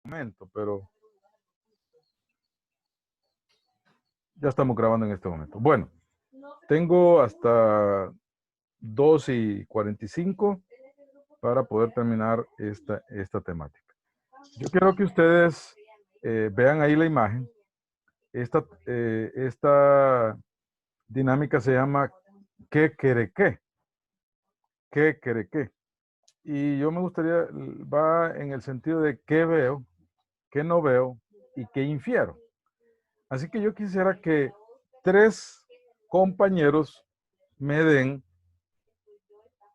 momento, pero ya estamos grabando en este momento. Bueno, tengo hasta 2:45 para poder terminar esta temática. Yo quiero que ustedes vean ahí la imagen. Esta dinámica se llama ¿qué quiere qué? ¿Qué quiere qué? Y yo me gustaría, va en el sentido de qué veo, qué no veo y qué infiero. Así que yo quisiera que 3 compañeros me den,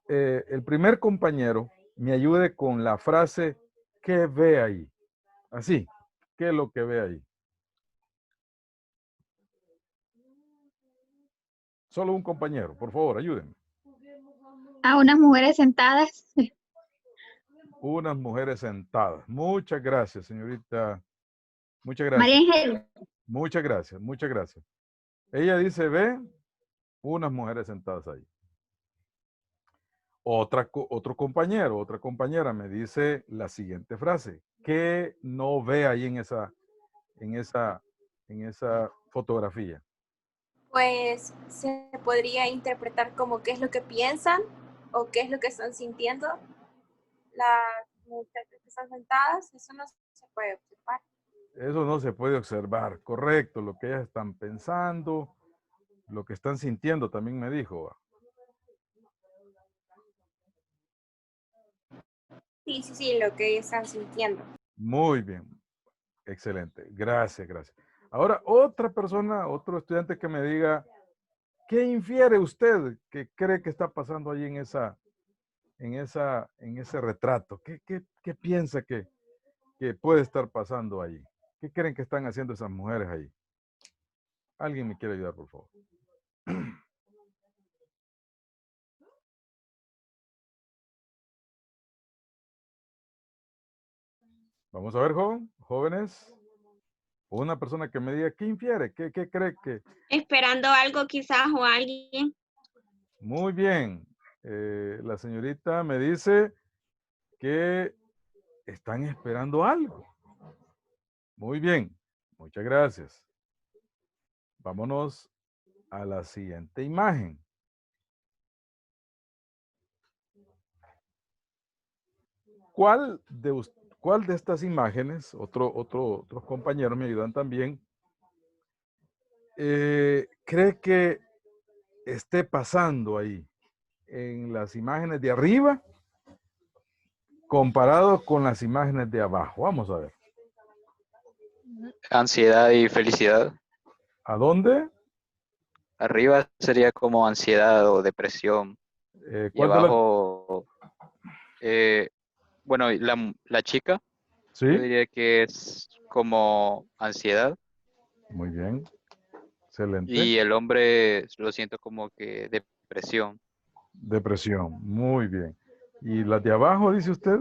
el primer compañero me ayude con la frase ¿qué ve ahí? Así, ¿qué es lo que ve ahí? Solo un compañero, por favor, ayúdenme. A unas mujeres sentadas. Unas mujeres sentadas. Muchas gracias, señorita. Muchas María gracias. Ángel. Muchas gracias, muchas gracias. Ella dice, ve unas mujeres sentadas ahí. Otro compañero, otra compañera me dice la siguiente frase. ¿Qué no ve ahí en esa fotografía? Pues se podría interpretar como qué es lo que piensan o qué es lo que están sintiendo las muchachas que están sentadas. Eso no se puede observar. Eso no se puede observar, correcto, lo que ellas están pensando, lo que están sintiendo, también me dijo. Sí, lo que ellos están sintiendo. Muy bien, excelente, gracias, gracias. Ahora, otra persona, otro estudiante que me diga, ¿qué infiere usted que cree que está pasando ahí en ese retrato? ¿Qué piensa que puede estar pasando ahí? ¿Qué creen que están haciendo esas mujeres ahí? ¿Alguien me quiere ayudar, por favor? Vamos a ver, jóvenes. Una persona que me diga, ¿qué infiere? ¿Qué cree que? Esperando algo quizás o alguien. Muy bien. La señorita me dice que están esperando algo. Muy bien. Muchas gracias. Vámonos a la siguiente imagen. ¿Cuál de estas imágenes, otros compañeros me ayudan también, cree que esté pasando ahí en las imágenes de arriba comparado con las imágenes de abajo? Vamos a ver. Ansiedad y felicidad. ¿A dónde? Arriba sería como ansiedad o depresión. Y ¿Cuál de las? abajo, bueno, la chica, Sí. yo diría que es como ansiedad. Muy bien. Excelente. Y el hombre lo siento como que depresión. Depresión. Muy bien. ¿Y las de abajo, dice usted?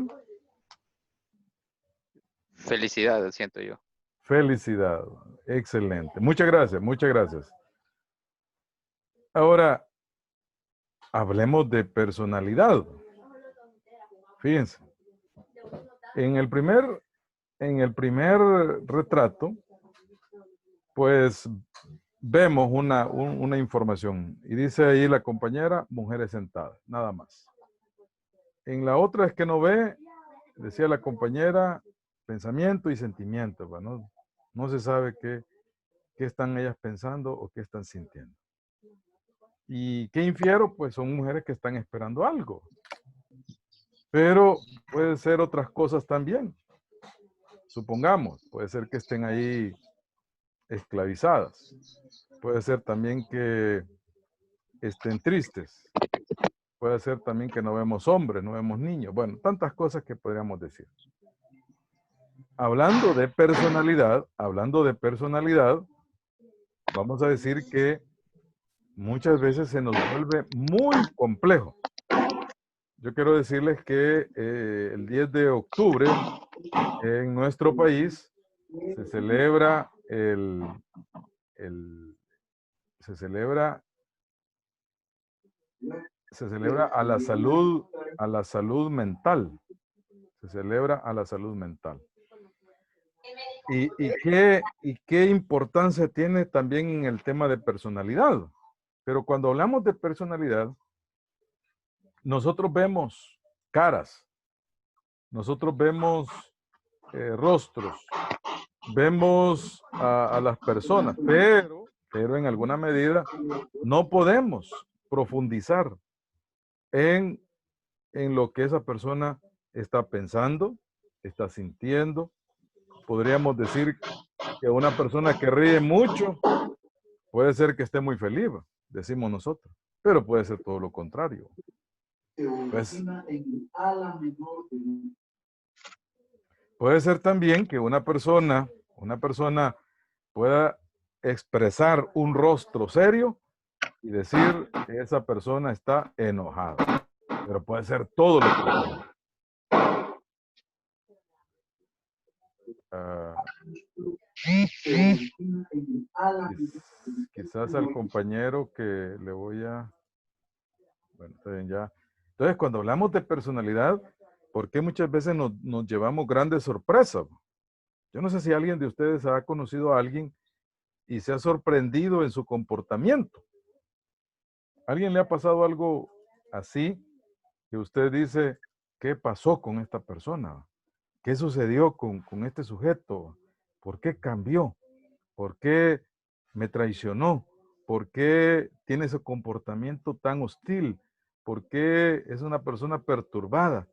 Felicidad, siento yo. Felicidad. Excelente. Muchas gracias, muchas gracias. Ahora, hablemos de personalidad. Fíjense. En el primer retrato, pues vemos una información y dice ahí la compañera, mujeres sentadas, nada más. En la otra es que no ve, decía la compañera, pensamiento y sentimiento, ¿no? No se sabe qué están ellas pensando o qué están sintiendo. ¿Y qué infiero? Pues son mujeres que están esperando algo. Pero puede ser otras cosas también. Supongamos, puede ser que estén ahí esclavizadas. Puede ser también que estén tristes. Puede ser también que no vemos hombres, no vemos niños. Bueno, tantas cosas que podríamos decir. Hablando de personalidad, vamos a decir que muchas veces se nos vuelve muy complejo. Yo quiero decirles que el 10 de octubre en nuestro país se celebra se celebra a la salud mental. Se celebra a la salud mental. ¿Y qué importancia tiene también en el tema de personalidad? Pero cuando hablamos de personalidad, nosotros vemos caras, nosotros vemos rostros, vemos a las personas, pero en alguna medida no podemos profundizar en lo que esa persona está pensando, está sintiendo. Podríamos decir que una persona que ríe mucho puede ser que esté muy feliz, decimos nosotros, pero puede ser todo lo contrario. Pues, puede ser también que una persona pueda expresar un rostro serio y decir que esa persona está enojada, pero puede ser todo lo contrario. Quizás al compañero que le voy a... Bueno, está bien ya. Entonces, cuando hablamos de personalidad, ¿por qué muchas veces nos llevamos grandes sorpresas? Yo no sé si alguien de ustedes ha conocido a alguien y se ha sorprendido en su comportamiento. ¿A alguien le ha pasado algo así que usted dice, ¿qué pasó con esta persona? ¿Qué sucedió con este sujeto? ¿Por qué cambió? ¿Por qué me traicionó? ¿Por qué tiene ese comportamiento tan hostil? ¿Por qué es una persona perturbada?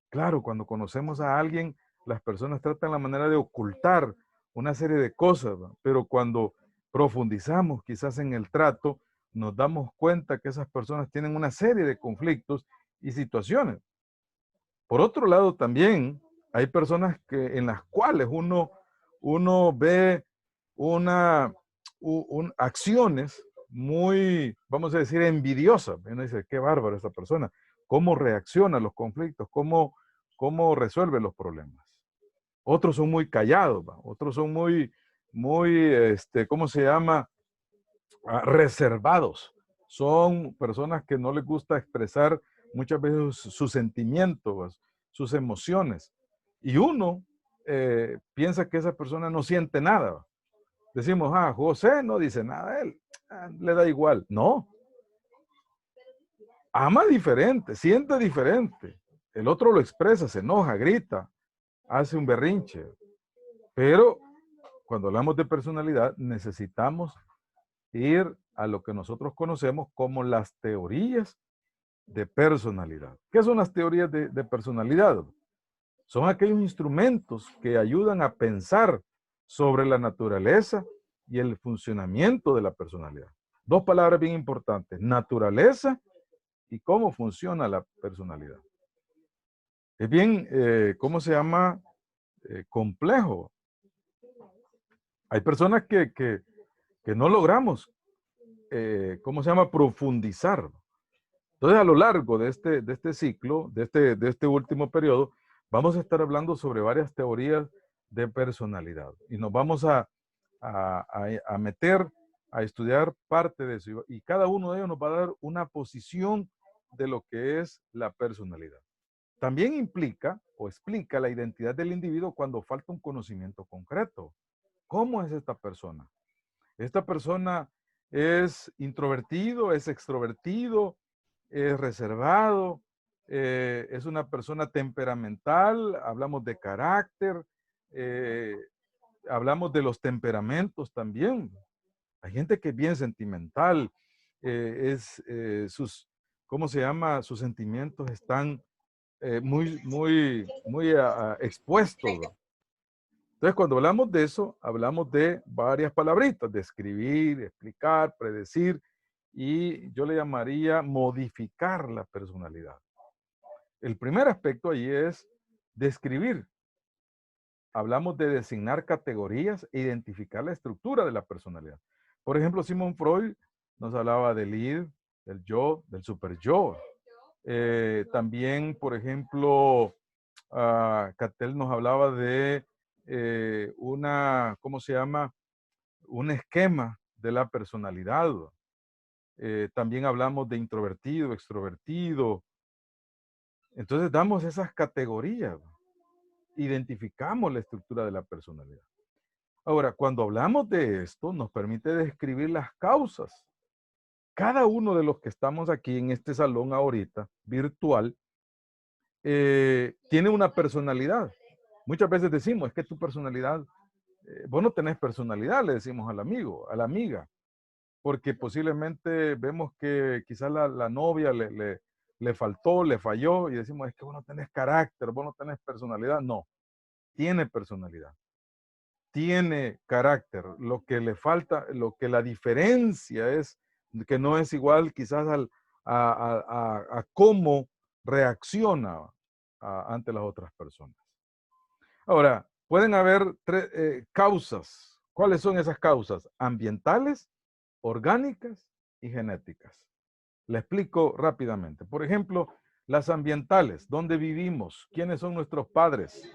Claro, cuando conocemos a alguien, las personas tratan la manera de ocultar una serie de cosas, ¿va? Pero cuando profundizamos quizás en el trato, nos damos cuenta que esas personas tienen una serie de conflictos y situaciones. Por otro lado, también hay personas en las cuales uno ve acciones muy, vamos a decir, envidiosas. Uno dice, qué bárbaro esta persona, cómo reacciona a los conflictos, cómo resuelve los problemas. Otros son muy callados, ¿va? Otros son ¿cómo se llama? Reservados. Son personas que no les gusta expresar muchas veces sus sentimientos, sus emociones. Y uno piensa que esa persona no siente nada. Decimos, José no dice nada, él le da igual. No. Ama diferente, siente diferente. El otro lo expresa, se enoja, grita, hace un berrinche. Pero cuando hablamos de personalidad, necesitamos ir a lo que nosotros conocemos como las teorías de personalidad. ¿Qué son las teorías de personalidad? Son aquellos instrumentos que ayudan a pensar sobre la naturaleza y el funcionamiento de la personalidad. Dos palabras bien importantes, naturaleza y cómo funciona la personalidad. Es bien, ¿cómo se llama? Complejo. Hay personas que no logramos, ¿cómo se llama? Profundizar. Entonces, a lo largo de este ciclo, de este último periodo, vamos a estar hablando sobre varias teorías de personalidad. Y nos vamos a meter a estudiar parte de eso. Y cada uno de ellos nos va a dar una posición de lo que es la personalidad. También implica o explica la identidad del individuo cuando falta un conocimiento concreto. ¿Cómo es esta persona? Esta persona es introvertido, es extrovertido, es reservado, es una persona temperamental, hablamos de carácter, hablamos de los temperamentos también. Hay gente que es bien sentimental, ¿cómo se llama? Sus sentimientos están muy expuestos, ¿no? Entonces, cuando hablamos de eso, hablamos de varias palabritas, describir, explicar, predecir, y yo le llamaría modificar la personalidad. El primer aspecto ahí es describir. Hablamos de designar categorías e identificar la estructura de la personalidad. Por ejemplo, Sigmund Freud nos hablaba del id, del yo, del super yo. También, por ejemplo, Cattell nos hablaba de ¿cómo se llama? Un esquema de la personalidad. También hablamos de introvertido, extrovertido. Entonces damos esas categorías. identificamos la estructura de la personalidad. Ahora, cuando hablamos de esto, nos permite describir las causas. Cada uno de los que estamos aquí en este salón ahorita, virtual, tiene una personalidad. Muchas veces decimos, es que tu personalidad, vos no tenés personalidad, le decimos al amigo, a la amiga, porque posiblemente vemos que quizás la novia le faltó, le falló, y decimos, es que vos no tenés carácter, vos no tenés personalidad. No, tiene personalidad, tiene carácter. Lo que le falta, lo que la diferencia es que no es igual quizás a cómo reacciona ante las otras personas. Ahora, pueden haber tres causas. ¿Cuáles son esas causas? Ambientales, orgánicas y genéticas. Le explico rápidamente. Por ejemplo, las ambientales, ¿dónde vivimos? ¿Quiénes son nuestros padres?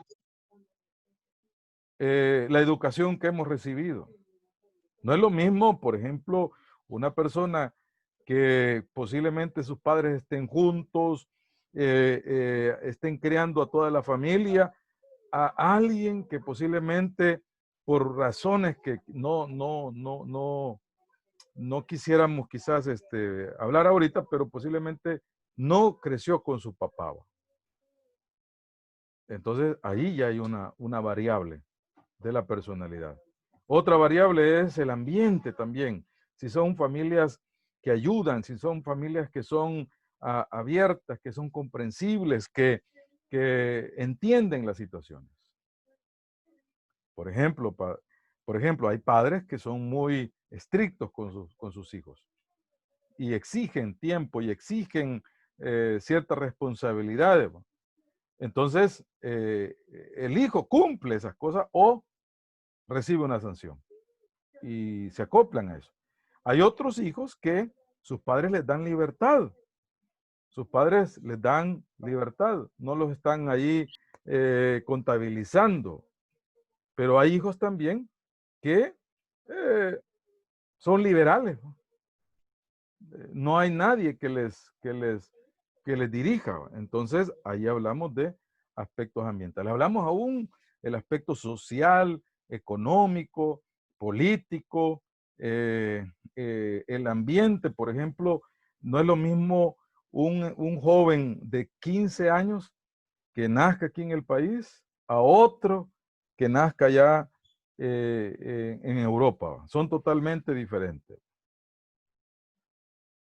La educación que hemos recibido. No es lo mismo, por ejemplo, una persona que posiblemente sus padres estén juntos, estén criando a toda la familia, a alguien que posiblemente por razones que no quisiéramos quizás hablar ahorita, pero posiblemente no creció con su papá. Entonces ahí ya hay una variable de la personalidad. Otra variable es el ambiente también. Si son familias que ayudan, si son familias que son abiertas, que son comprensibles, que entienden las situaciones. Por ejemplo, hay padres que son muy estrictos con sus hijos y exigen tiempo y exigen ciertas responsabilidades. Entonces, el hijo cumple esas cosas o recibe una sanción y se acoplan a eso. Hay otros hijos que sus padres les dan libertad. Sus padres les dan libertad, no los están ahí contabilizando. Pero hay hijos también que son liberales. No hay nadie que les dirija. Entonces, ahí hablamos de aspectos ambientales. Hablamos aún el aspecto social, económico, político, el ambiente, por ejemplo, no es lo mismo un joven de 15 años que nazca aquí en el país a otro que nazca allá en Europa. Son totalmente diferentes.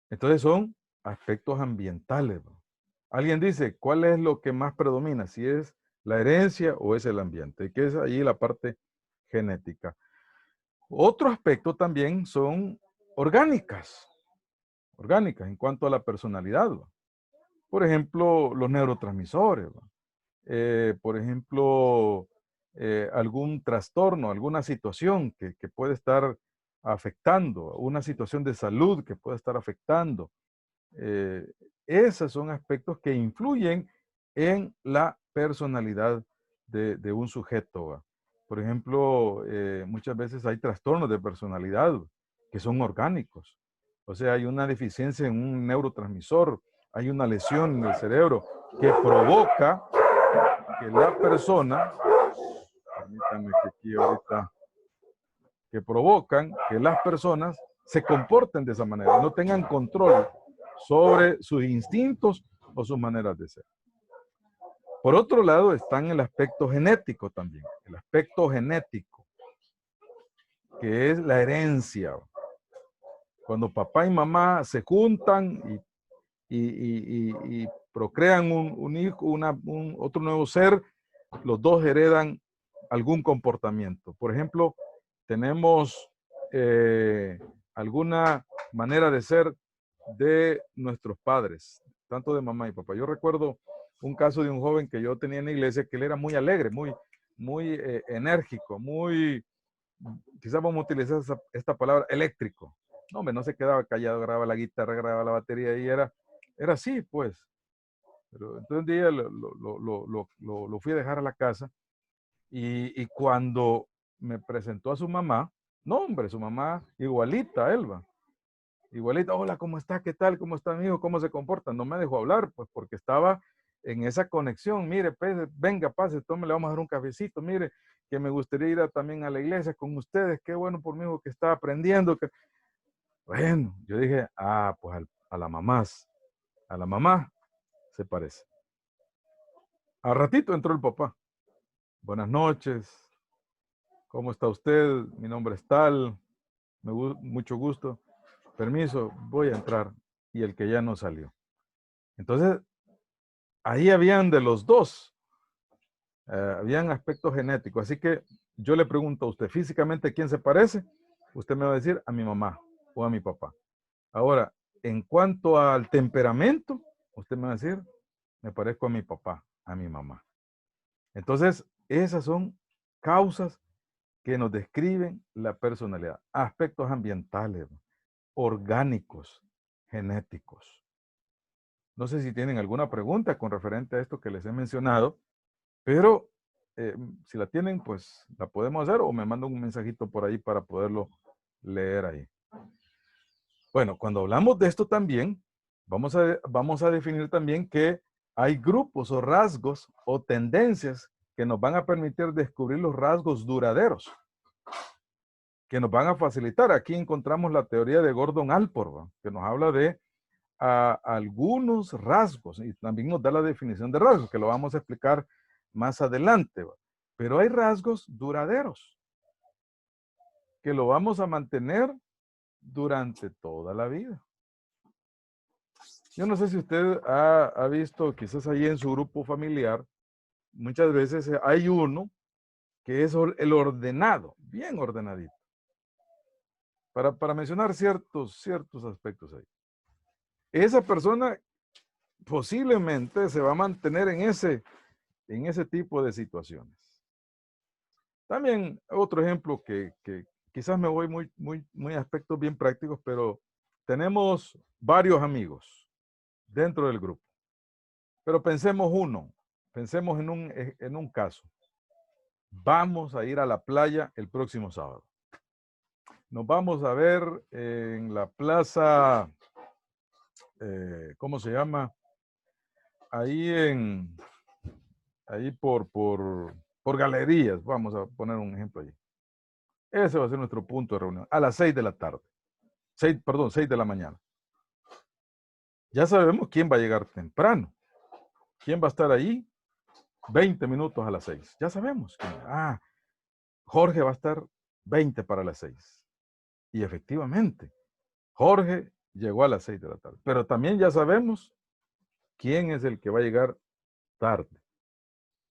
Entonces son aspectos ambientales. Alguien dice, ¿cuál es lo que más predomina? Si es la herencia o es el ambiente, que es ahí la parte genética. Otro aspecto también son orgánicas en cuanto a la personalidad. Por ejemplo, los neurotransmisores. Por ejemplo, algún trastorno, alguna situación que puede estar afectando, una situación de salud que puede estar afectando. Esos son aspectos que influyen en la personalidad de un sujeto. ¿Va? Por ejemplo, muchas veces hay trastornos de personalidad que son orgánicos. O sea, hay una deficiencia en un neurotransmisor, hay una lesión en el cerebro que provoca que la persona, permítanme que aquí ahorita, que provocan que las personas se comporten de esa manera, no tengan control sobre sus instintos o sus maneras de ser. Por otro lado, está el aspecto genético también, el aspecto genético, que es la herencia. Cuando papá y mamá se juntan y procrean un hijo, otro nuevo ser, los dos heredan algún comportamiento. Por ejemplo, tenemos alguna manera de ser de nuestros padres, tanto de mamá y papá. Yo recuerdo un caso de un joven que yo tenía en la iglesia, que él era muy alegre, muy enérgico, quizás vamos a utilizar esta palabra, eléctrico. No, hombre, no se quedaba callado, grababa la guitarra, grababa la batería y era así, pues. Pero entonces un día lo fui a dejar a la casa y cuando me presentó a su mamá, no, hombre, su mamá igualita a Elba. Igualita, hola, ¿cómo está? ¿Qué tal? ¿Cómo está mi hijo? ¿Cómo se comporta? No me dejó hablar, pues porque estaba en esa conexión, mire, pues, venga, pase, tome, le vamos a dar un cafecito, mire, que me gustaría ir también a la iglesia con ustedes, qué bueno por mi hijo que está aprendiendo. Bueno, yo dije, pues a la mamá se parece. Al ratito entró el papá. Buenas noches, ¿cómo está usted? Mi nombre es tal, mucho gusto. Permiso, voy a entrar. Y el que ya no salió. Entonces, ahí habían de los dos, habían aspectos genéticos. Así que yo le pregunto a usted, físicamente, ¿quién se parece? Usted me va a decir a mi mamá o a mi papá. Ahora, en cuanto al temperamento, usted me va a decir, me parezco a mi papá, a mi mamá. Entonces, esas son causas que nos describen la personalidad. Aspectos ambientales, orgánicos, genéticos. No sé si tienen alguna pregunta con referente a esto que les he mencionado, pero si la tienen, pues la podemos hacer o me mandan un mensajito por ahí para poderlo leer ahí. Bueno, cuando hablamos de esto también, vamos a definir también que hay grupos o rasgos o tendencias que nos van a permitir descubrir los rasgos duraderos, que nos van a facilitar. Aquí encontramos la teoría de Gordon Allport, que nos habla de algunos rasgos y también nos da la definición de rasgos, que lo vamos a explicar más adelante. Pero hay rasgos duraderos que lo vamos a mantener durante toda la vida. Yo no sé si usted ha visto, quizás ahí en su grupo familiar, muchas veces hay uno que es el ordenado, bien ordenadito. Para mencionar ciertos aspectos ahí. Esa persona posiblemente se va a mantener en ese tipo de situaciones. También otro ejemplo que quizás me voy muy a aspectos bien prácticos, pero tenemos varios amigos dentro del grupo. Pero pensemos en un caso. Vamos a ir a la playa el próximo sábado. Nos vamos a ver en la plaza, ¿cómo se llama? Ahí por galerías, vamos a poner un ejemplo allí. Ese va a ser nuestro punto de reunión, a las 6 de la tarde. 6 de la mañana. Ya sabemos quién va a llegar temprano. ¿Quién va a estar ahí? 20 minutos a las 6. Ya sabemos. Jorge va a estar 20 para las 6. Y efectivamente, Jorge llegó a las 6 de la tarde. Pero también ya sabemos quién es el que va a llegar tarde.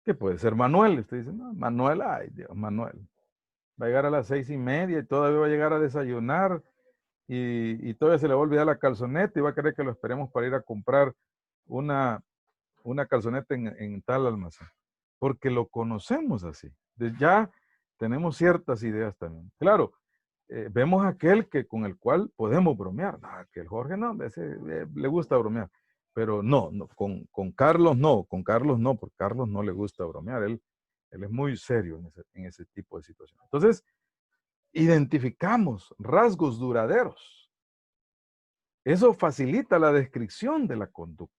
Que puede ser Manuel. Usted dice, no, Manuel, ay Dios, Manuel. Va a llegar a las 6:30 y todavía va a llegar a desayunar y todavía se le va a olvidar la calzoneta y va a querer que lo esperemos para ir a comprar una calzoneta en tal almacén. Porque lo conocemos así. Ya tenemos ciertas ideas también. Claro, vemos aquel con el cual podemos bromear. Que el Jorge no, le gusta bromear. Pero no, con Carlos no, porque Carlos no le gusta bromear. Él es muy serio en ese tipo de situaciones. Entonces, identificamos rasgos duraderos. Eso facilita la descripción de la conducta.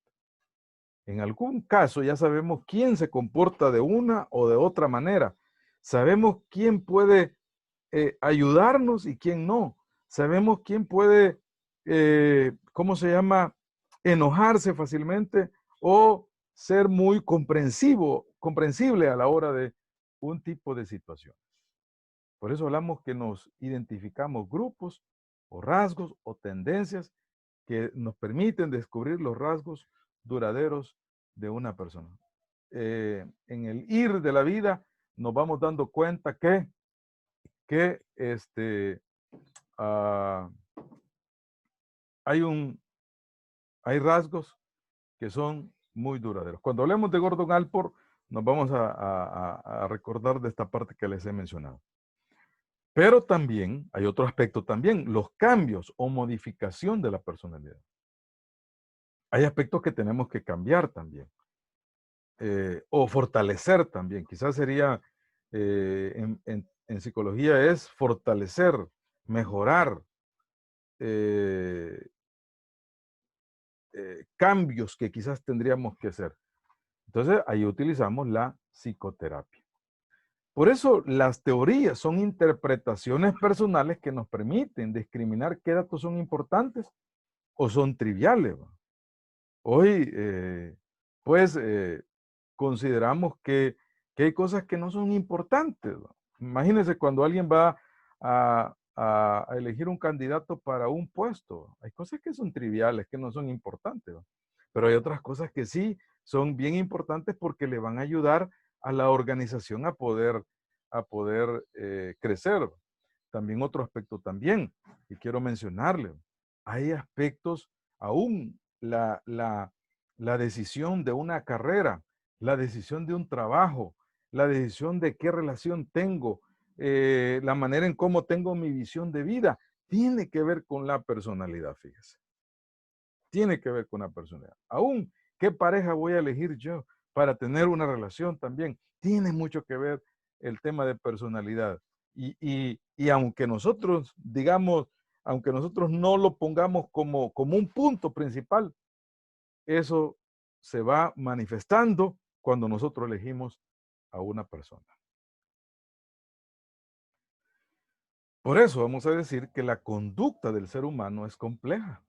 En algún caso ya sabemos quién se comporta de una o de otra manera. Sabemos quién puede ayudarnos y quién no. Sabemos quién puede, enojarse fácilmente o ser muy comprensible a la hora de un tipo de situación. Por eso hablamos que nos identificamos grupos o rasgos o tendencias que nos permiten descubrir los rasgos duraderos de una persona. En el ir de la vida nos vamos dando cuenta que hay rasgos que son muy duraderos. Cuando hablemos de Gordon Allport, nos vamos a recordar de esta parte que les he mencionado. Pero también hay otro aspecto también, los cambios o modificación de la personalidad. Hay aspectos que tenemos que cambiar también. O fortalecer también. Quizás sería, en psicología es fortalecer, mejorar, cambios que quizás tendríamos que hacer. Entonces, ahí utilizamos la psicoterapia. Por eso, las teorías son interpretaciones personales que nos permiten discriminar qué datos son importantes o son triviales. Hoy, pues, consideramos que hay cosas que no son importantes. Imagínense cuando alguien va a elegir un candidato para un puesto. Hay cosas que son triviales, que no son importantes, ¿no? Pero hay otras cosas que sí son bien importantes porque le van a ayudar a la organización a poder crecer. También otro aspecto también, y quiero mencionarle, hay aspectos, aún la decisión de una carrera, la decisión de un trabajo, la decisión de qué relación tengo, la manera en cómo tengo mi visión de vida, tiene que ver con la personalidad, fíjese. Tiene que ver con la personalidad. Aún, ¿qué pareja voy a elegir yo para tener una relación también? Tiene mucho que ver el tema de personalidad. Y aunque nosotros, digamos, aunque nosotros no lo pongamos como un punto principal, eso se va manifestando cuando nosotros elegimos a una persona. Por eso vamos a decir que la conducta del ser humano es compleja.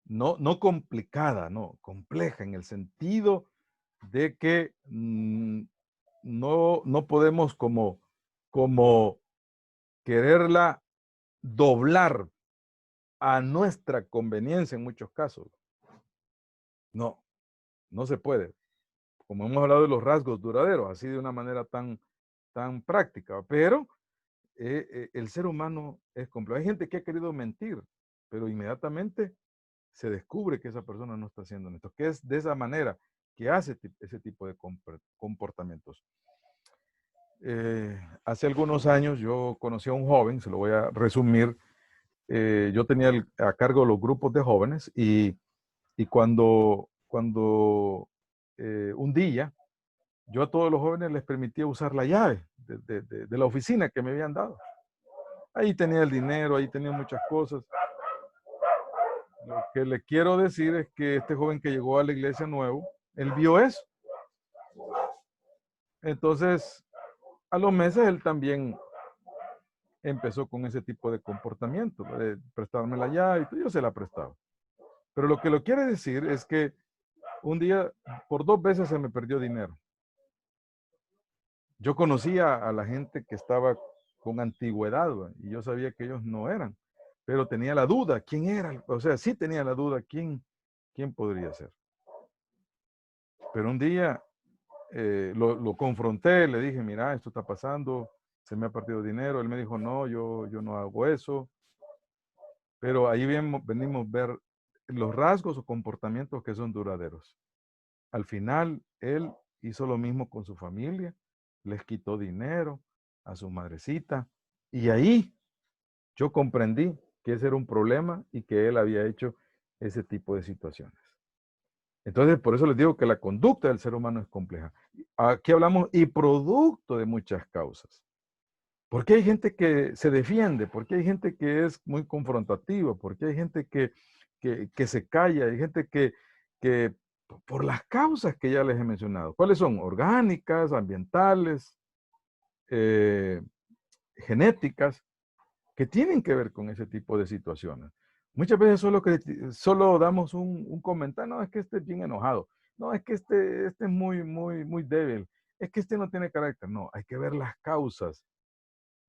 No complicada, no, compleja en el sentido de que no podemos como quererla doblar a nuestra conveniencia en muchos casos. No, no se puede. Como hemos hablado de los rasgos duraderos, así de una manera tan práctica, pero el ser humano es complejo. Hay gente que ha querido mentir, pero inmediatamente se descubre que esa persona no está haciendo esto, que es de esa manera que hace ese tipo de comportamientos. Hace algunos años yo conocí a un joven, se lo voy a resumir. Yo tenía a cargo los grupos de jóvenes y cuando un día yo a todos los jóvenes les permitía usar la llave de la oficina que me habían dado. Ahí tenía el dinero, ahí tenía muchas cosas. Lo que le quiero decir es que este joven que llegó a la iglesia nuevo, él vio eso. Entonces, a los meses él también empezó con ese tipo de comportamiento, de prestarme la llave y yo se la prestaba. Pero lo que lo quiere decir es que un día, por 2 veces se me perdió dinero. Yo conocía a la gente que estaba con antigüedad, ¿va? Y yo sabía que ellos no eran, pero tenía la duda, ¿quién era? O sea, sí tenía la duda, ¿quién podría ser? Pero un día lo confronté, le dije, mira, esto está pasando, se me ha perdido dinero. Él me dijo, no, yo no hago eso. Pero ahí venimos a ver los rasgos o comportamientos que son duraderos. Al final, él hizo lo mismo con su familia, les quitó dinero a su madrecita, y ahí yo comprendí que ese era un problema y que él había hecho ese tipo de situaciones. Entonces, por eso les digo que la conducta del ser humano es compleja. Aquí hablamos y producto de muchas causas. ¿Por qué hay gente que se defiende? ¿Por qué hay gente que es muy confrontativa? ¿Por qué hay gente que se calla? Hay gente que por las causas que ya les he mencionado. ¿Cuáles son? Orgánicas, ambientales, genéticas, que tienen que ver con ese tipo de situaciones. Muchas veces solo damos un comentario, no, es que este es bien enojado, no, es que este es muy débil, es que este no tiene carácter. No, hay que ver las causas,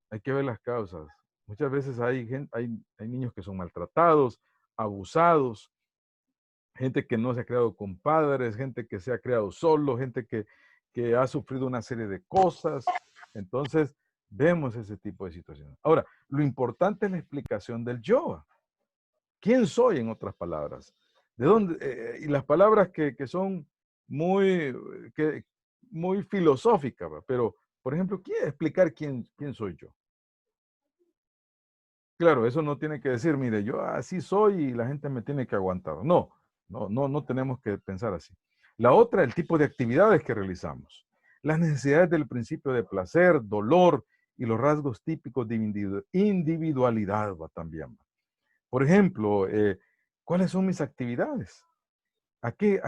hay que ver las causas. Muchas veces hay niños que son maltratados, abusados, gente que no se ha criado con padres, gente que se ha criado solo, gente que ha sufrido una serie de cosas. Entonces, vemos ese tipo de situaciones. Ahora, lo importante es la explicación del yo. ¿Quién soy, en otras palabras? ¿De dónde? Y las palabras que son muy, muy filosóficas, ¿va? Pero, por ejemplo, ¿quién explicar quién soy yo? Claro, eso no tiene que decir, mire, yo así soy y la gente me tiene que aguantar. No tenemos que pensar así. La otra, el tipo de actividades que realizamos. Las necesidades del principio de placer, dolor y los rasgos típicos de individualidad también. Por ejemplo, ¿cuáles son mis actividades? ¿Qué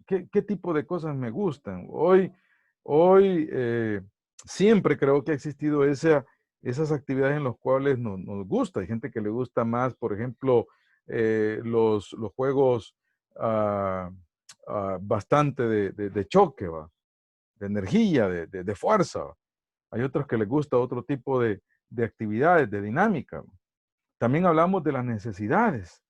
¿Qué tipo de cosas me gustan? Hoy siempre creo que ha existido esas actividades en las cuales nos gusta. Hay gente que le gusta más, por ejemplo, los juegos bastante de choque, ¿va? De energía, de fuerza, ¿va? Hay otros que les gusta otro tipo de actividades, de dinámica, ¿va? También hablamos de las necesidades.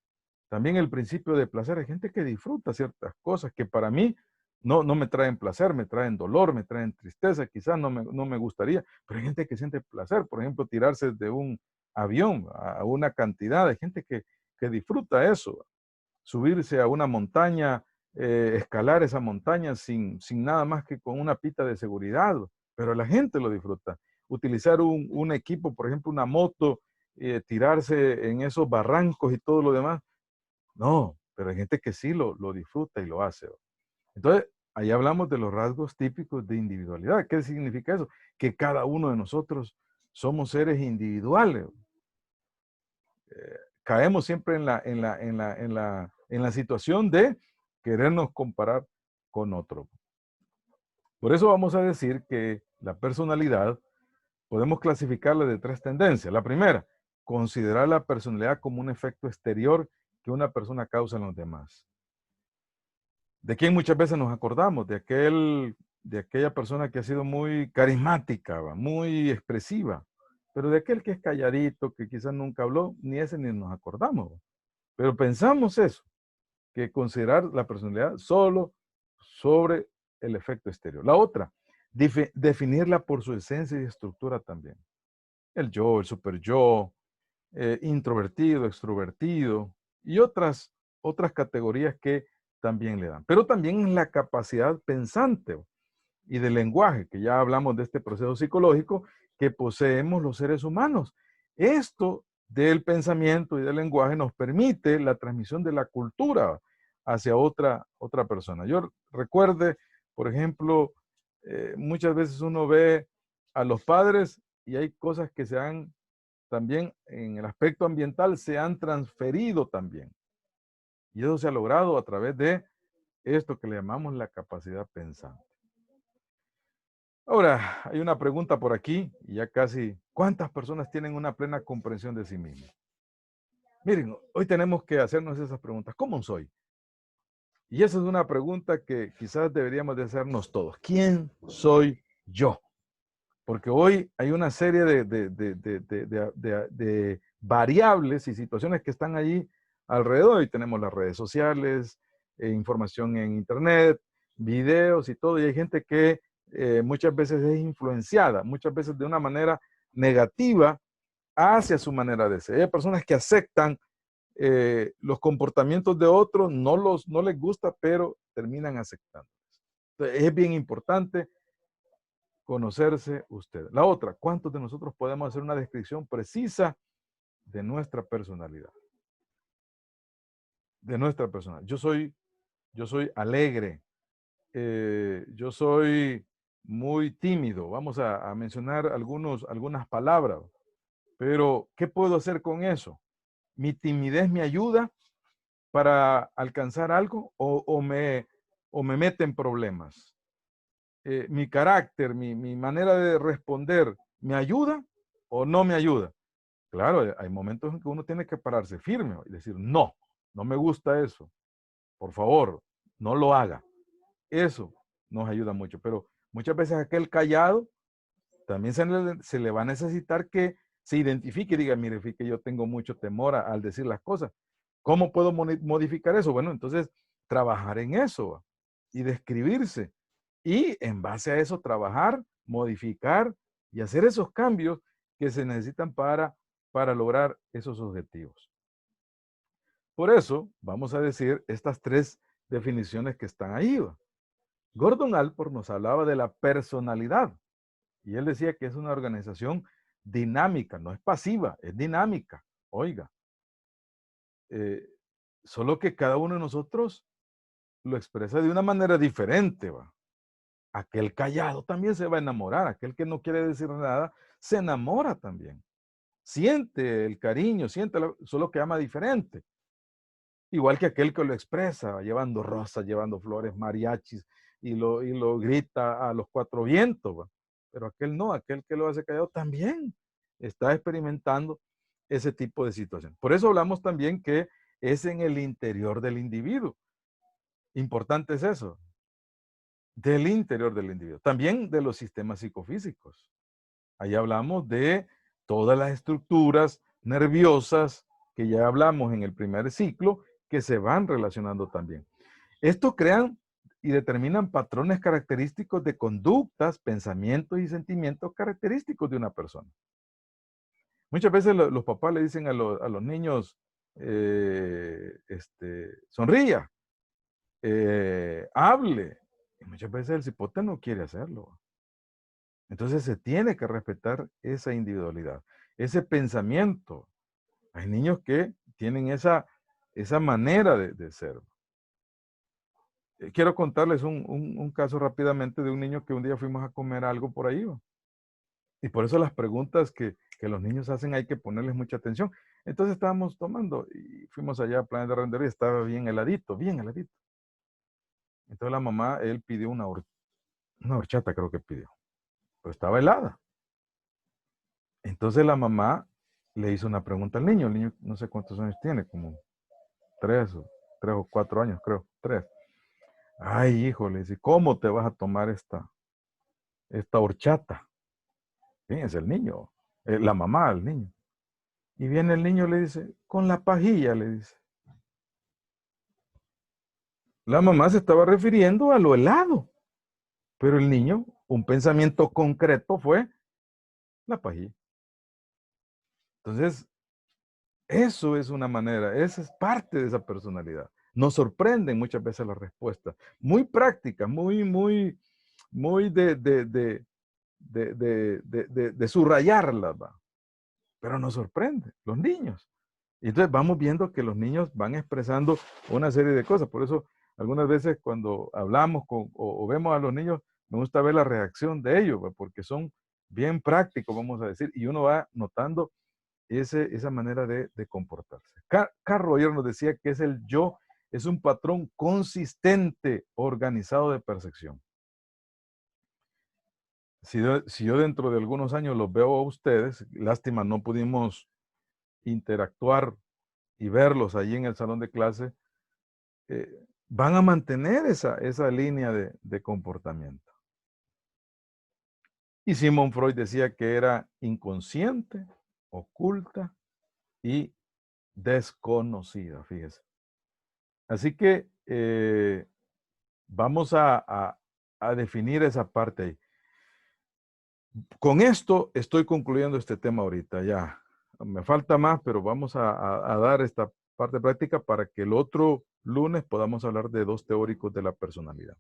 También el principio de placer. Hay gente que disfruta ciertas cosas que para mí no me traen placer, me traen dolor, me traen tristeza, quizás no me gustaría, pero hay gente que siente placer, por ejemplo, tirarse de un avión a una cantidad, hay gente que disfruta eso, subirse a una montaña, escalar esa montaña sin nada más que con una pita de seguridad, pero la gente lo disfruta. Utilizar un equipo, por ejemplo, una moto, tirarse en esos barrancos y todo lo demás, no, pero hay gente que sí lo disfruta y lo hace. Entonces, ahí hablamos de los rasgos típicos de individualidad. ¿Qué significa eso? Que cada uno de nosotros somos seres individuales. Caemos siempre en la situación de querernos comparar con otro. Por eso vamos a decir que la personalidad podemos clasificarla de 3 tendencias. La primera, considerar la personalidad como un efecto exterior que una persona causa en los demás. ¿De quién muchas veces nos acordamos? De aquella persona que ha sido muy carismática, muy expresiva, pero de aquel que es calladito, que quizás nunca habló, ni ese ni nos acordamos. Pero pensamos eso, que considerar la personalidad solo sobre el efecto exterior. La otra, definirla por su esencia y estructura también. El yo, el super yo, introvertido, extrovertido y otras categorías que también le dan. Pero también la capacidad pensante y de lenguaje, que ya hablamos de este proceso psicológico que poseemos los seres humanos. Esto del pensamiento y del lenguaje nos permite la transmisión de la cultura hacia otra persona. Yo recuerde, por ejemplo, muchas veces uno ve a los padres y hay cosas que se han también en el aspecto ambiental se han transferido también. Y eso se ha logrado a través de esto que le llamamos la capacidad pensante. Ahora, hay una pregunta por aquí, y ya casi, ¿cuántas personas tienen una plena comprensión de sí mismas? Miren, hoy tenemos que hacernos esas preguntas. ¿Cómo soy? Y esa es una pregunta que quizás deberíamos de hacernos todos. ¿Quién soy yo? Porque hoy hay una serie de variables y situaciones que están allí alrededor. Y tenemos las redes sociales, información en internet, videos y todo. Y hay gente que muchas veces es influenciada, muchas veces de una manera negativa hacia su manera de ser. Hay personas que aceptan los comportamientos de otros, no les gusta, pero terminan aceptando. Entonces, es bien importante conocerse usted. La otra, ¿cuántos de nosotros podemos hacer una descripción precisa de nuestra personalidad? De nuestra personalidad. Yo soy alegre, yo soy muy tímido. Vamos a mencionar algunas palabras, pero ¿qué puedo hacer con eso? ¿Mi timidez me ayuda para alcanzar algo o me mete en problemas? Mi carácter, mi manera de responder, ¿me ayuda o no me ayuda? Claro, hay momentos en que uno tiene que pararse firme y decir, no me gusta eso. Por favor, no lo haga. Eso nos ayuda mucho. Pero muchas veces aquel callado también se le va a necesitar que se identifique y diga, mire, que yo tengo mucho temor al decir las cosas. ¿Cómo puedo modificar eso? Bueno, entonces trabajar en eso y describirse. Y en base a eso trabajar, modificar y hacer esos cambios que se necesitan para lograr esos objetivos. Por eso vamos a decir estas 3 definiciones que están ahí. Gordon Allport nos hablaba de la personalidad y él decía que es una organización dinámica, no es pasiva, es dinámica. Oiga, solo que cada uno de nosotros lo expresa de una manera diferente, ¿va? Aquel callado también se va a enamorar, aquel que no quiere decir nada se enamora también. Siente el cariño, solo que ama diferente. Igual que aquel que lo expresa, llevando rosas, llevando flores, mariachis, y lo grita a los cuatro vientos, ¿va? Pero aquel no, aquel que lo hace callado también está experimentando ese tipo de situación. Por eso hablamos también que es en el interior del individuo. Importante es eso, del interior del individuo. También de los sistemas psicofísicos. Ahí hablamos de todas las estructuras nerviosas que ya hablamos en el primer ciclo, que se van relacionando también. Esto crean y determinan patrones característicos de conductas, pensamientos y sentimientos característicos de una persona. Muchas veces los papás le dicen a los niños, sonría, hable. Y muchas veces el cipote no quiere hacerlo. Entonces se tiene que respetar esa individualidad, ese pensamiento. Hay niños que tienen esa manera de ser. Quiero contarles un caso rápidamente de un niño que un día fuimos a comer algo por ahí. ¿Va? Y por eso las preguntas que los niños hacen hay que ponerles mucha atención. Entonces estábamos tomando y fuimos allá a Planes de Rendería y estaba bien heladito, bien heladito. Entonces la mamá, él pidió una horchata, creo que pidió, pero estaba helada. Entonces la mamá le hizo una pregunta al niño. El niño no sé cuántos años tiene, como 3 o 4 años, creo, 3. Ay, hijo, le dice, ¿cómo te vas a tomar esta horchata? Fíjense, el niño, la mamá al niño. Y viene el niño y le dice, con la pajilla, le dice. La mamá se estaba refiriendo a lo helado, pero el niño, un pensamiento concreto fue la pajilla. Entonces, eso es una manera, esa es parte de esa personalidad. Nos sorprenden muchas veces las respuestas, muy prácticas, muy de subrayarlas, ¿va? Pero nos sorprende, los niños. Y entonces vamos viendo que los niños van expresando una serie de cosas. Por eso, algunas veces cuando hablamos o vemos a los niños, me gusta ver la reacción de ellos, ¿va? Porque son bien prácticos, vamos a decir, y uno va notando esa manera de comportarse. Carl Rogers nos decía que es el yo, es un patrón consistente, organizado de percepción. Si yo dentro de algunos años los veo a ustedes, lástima, no pudimos interactuar y verlos allí en el salón de clase, van a mantener esa línea de comportamiento. Y Sigmund Freud decía que era inconsciente, oculta y desconocida, fíjese. Así que vamos a definir esa parte ahí. Con esto estoy concluyendo este tema ahorita, ya. Me falta más, pero vamos a dar esta parte práctica para que el otro lunes podamos hablar de 2 teóricos de la personalidad.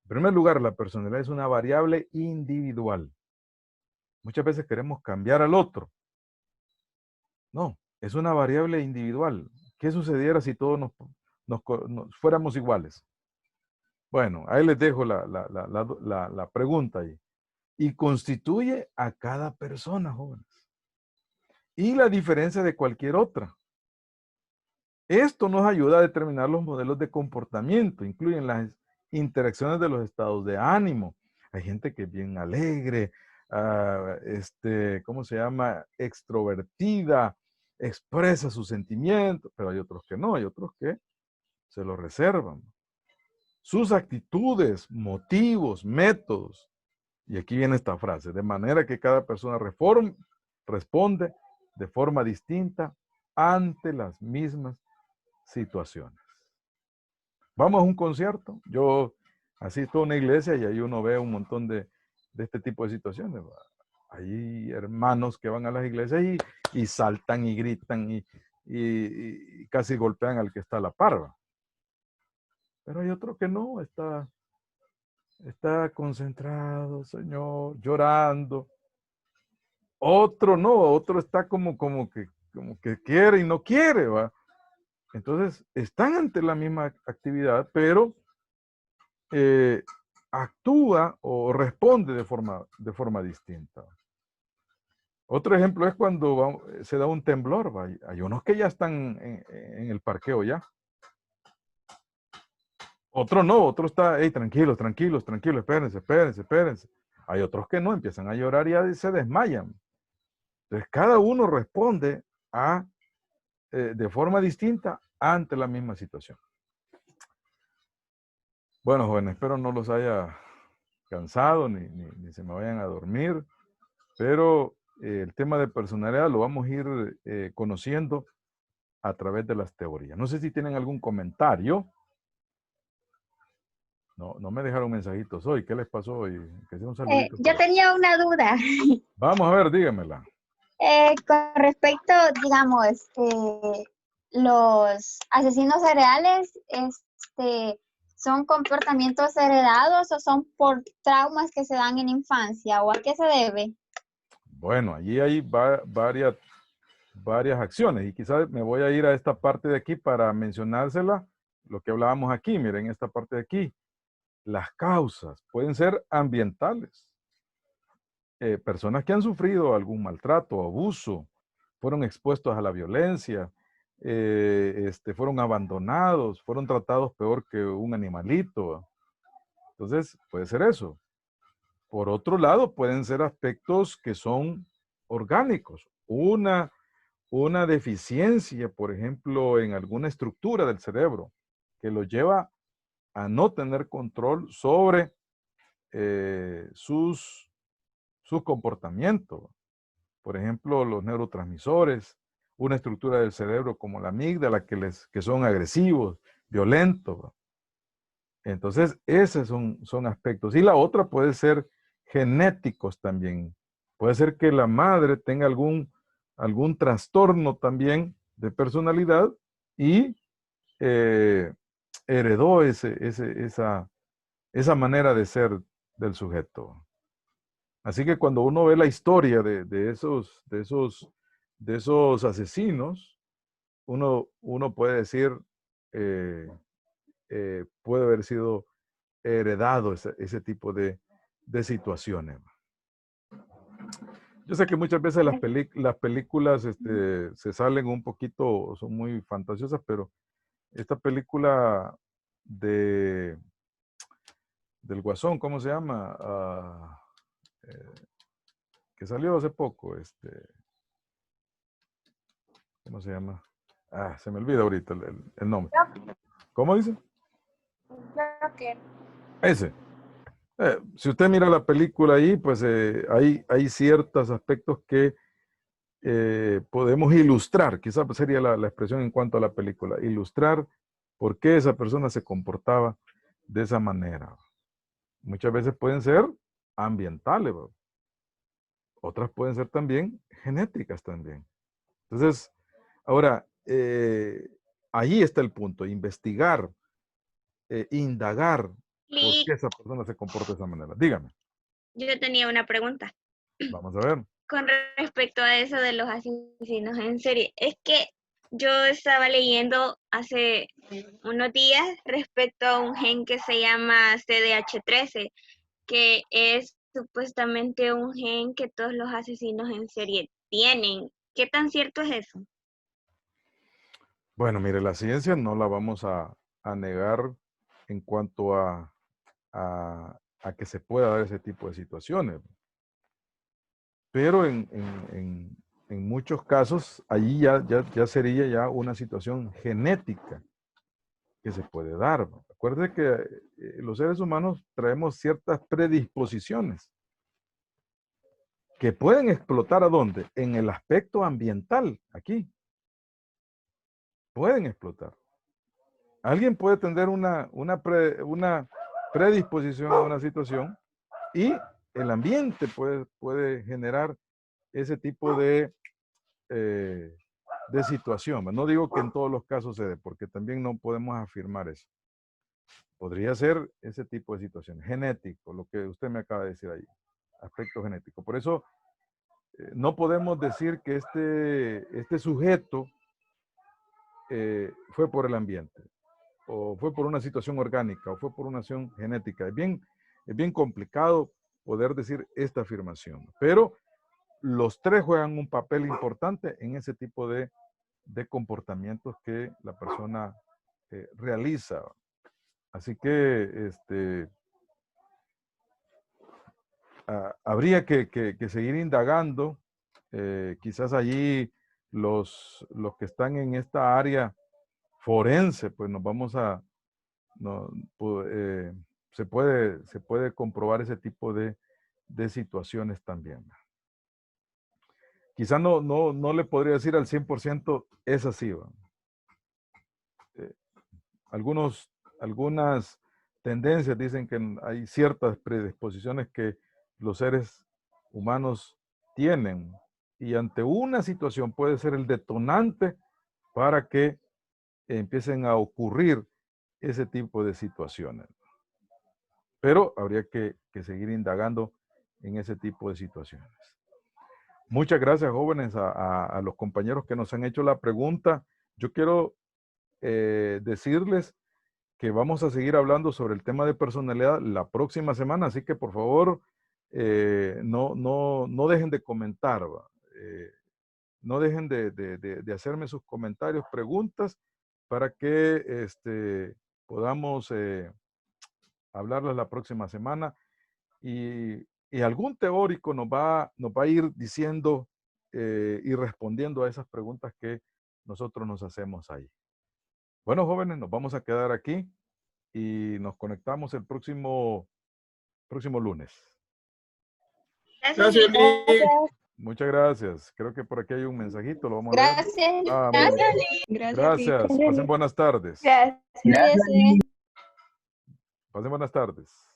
En primer lugar, la personalidad es una variable individual. Muchas veces queremos cambiar al otro. No, es una variable individual. ¿Qué sucediera si todos nos fuéramos iguales? Bueno, ahí les dejo la pregunta ahí. Y constituye a cada persona, jóvenes. Y la diferencia de cualquier otra. Esto nos ayuda a determinar los modelos de comportamiento, incluyen las interacciones de los estados de ánimo. Hay gente que es bien alegre, ¿cómo se llama? Extrovertida, expresa sus sentimientos, pero hay otros que no, hay otros que se lo reservan. Sus actitudes, motivos, métodos. Y aquí viene esta frase, de manera que cada persona responde de forma distinta ante las mismas situaciones. Vamos a un concierto. Yo asisto a una iglesia y ahí uno ve un montón de este tipo de situaciones. Hay hermanos que van a las iglesias y saltan y gritan y casi golpean al que está a la par. Pero hay otro que no, está concentrado, Señor, llorando. Otro no, otro está como que quiere y no quiere, ¿va? Entonces, están ante la misma actividad, pero actúa o responde de forma distinta. Otro ejemplo es cuando se da un temblor, ¿va? Hay unos que ya están en el parqueo ya. Otro no, otro está, hey, tranquilos, tranquilos, tranquilos, espérense, espérense, espérense. Hay otros que no, empiezan a llorar y ya se desmayan. Entonces, cada uno responde de forma distinta ante la misma situación. Bueno, jóvenes, espero no los haya cansado ni se me vayan a dormir, pero el tema de personalidad lo vamos a ir conociendo a través de las teorías. No sé si tienen algún comentario. No me dejaron mensajitos hoy. ¿Qué les pasó hoy? Que sea un saludito. Yo tenía una duda. Vamos a ver, dígamela. Con respecto, digamos, los asesinos seriales, ¿son comportamientos heredados o son por traumas que se dan en infancia? ¿O a qué se debe? Bueno, allí hay varias acciones y quizás me voy a ir a esta parte de aquí para mencionársela, lo que hablábamos aquí. Miren esta parte de aquí. Las causas pueden ser ambientales. Personas que han sufrido algún maltrato, abuso, fueron expuestos a la violencia, fueron abandonados, fueron tratados peor que un animalito. Entonces, puede ser eso. Por otro lado, pueden ser aspectos que son orgánicos. Una deficiencia, por ejemplo, en alguna estructura del cerebro, que lo lleva a no tener control sobre sus comportamientos. Por ejemplo, los neurotransmisores, una estructura del cerebro como la amígdala que son agresivos, violentos. Entonces, esos son aspectos. Y la otra puede ser genéticos también. Puede ser que la madre tenga algún trastorno también de personalidad y heredó esa manera de ser del sujeto. Así que cuando uno ve la historia de esos asesinos, uno puede decir, puede haber sido heredado ese tipo de situaciones. Yo sé que muchas veces las películas se salen un poquito, son muy fantasiosas, pero esta película del Guasón, ¿cómo se llama? Que salió hace poco, ¿cómo se llama? Se me olvida ahorita el nombre. ¿Cómo dice? Joker. Ese. Si usted mira la película ahí, pues hay ciertos aspectos que podemos ilustrar, quizás sería la expresión en cuanto a la película, ilustrar por qué esa persona se comportaba de esa manera. Muchas veces pueden ser ambientales, ¿verdad? Otras pueden ser también genéticas también. Entonces, ahora, ahí está el punto, investigar, indagar por Y qué esa persona se comporta de esa manera. Dígame, yo tenía una pregunta vamos a ver. con respecto a eso de los asesinos en serie. Es que yo estaba leyendo hace unos días respecto a un gen que se llama CDH13, que es supuestamente un gen que todos los asesinos en serie tienen. ¿Qué tan cierto es eso? Bueno, mire, la ciencia no la vamos a negar en cuanto a que se pueda dar ese tipo de situaciones. Pero en muchos casos, allí ya sería ya una situación genética que se puede dar. Acuérdate que los seres humanos traemos ciertas predisposiciones que pueden explotar ¿a dónde? En el aspecto ambiental, aquí. Pueden explotar. Alguien puede tener una predisposición a una situación y el ambiente puede generar ese tipo de situación. No digo que en todos los casos se dé, porque también no podemos afirmar eso. Podría ser ese tipo de situación, genético, lo que usted me acaba de decir ahí, aspecto genético. Por eso no podemos decir que este sujeto fue por el ambiente, o fue por una situación orgánica, o fue por una acción genética. Es bien complicado poder decir esta afirmación, pero los tres juegan un papel importante en ese tipo de comportamientos que la persona realiza. Así que habría que seguir indagando. Quizás allí los que están en esta área forense, pues nos vamos a, se puede comprobar ese tipo de situaciones también. Quizás no le podría decir al 100% es así. Algunas tendencias dicen que hay ciertas predisposiciones que los seres humanos tienen y ante una situación puede ser el detonante para que empiecen a ocurrir ese tipo de situaciones. Pero habría que seguir indagando en ese tipo de situaciones. Muchas gracias, jóvenes, a los compañeros que nos han hecho la pregunta. Yo quiero decirles que vamos a seguir hablando sobre el tema de personalidad la próxima semana, así que por favor no dejen de comentar, no dejen de hacerme sus comentarios, preguntas, para que podamos hablarles la próxima semana y algún teórico nos va a ir diciendo y respondiendo a esas preguntas que nosotros nos hacemos ahí. Bueno, jóvenes, nos vamos a quedar aquí y nos conectamos el próximo lunes. Gracias. Muchas gracias. Creo que por aquí hay un mensajito, lo vamos a leer. Gracias. Ah, muy bien. Gracias. Pasen buenas tardes. Gracias. Pasen buenas tardes.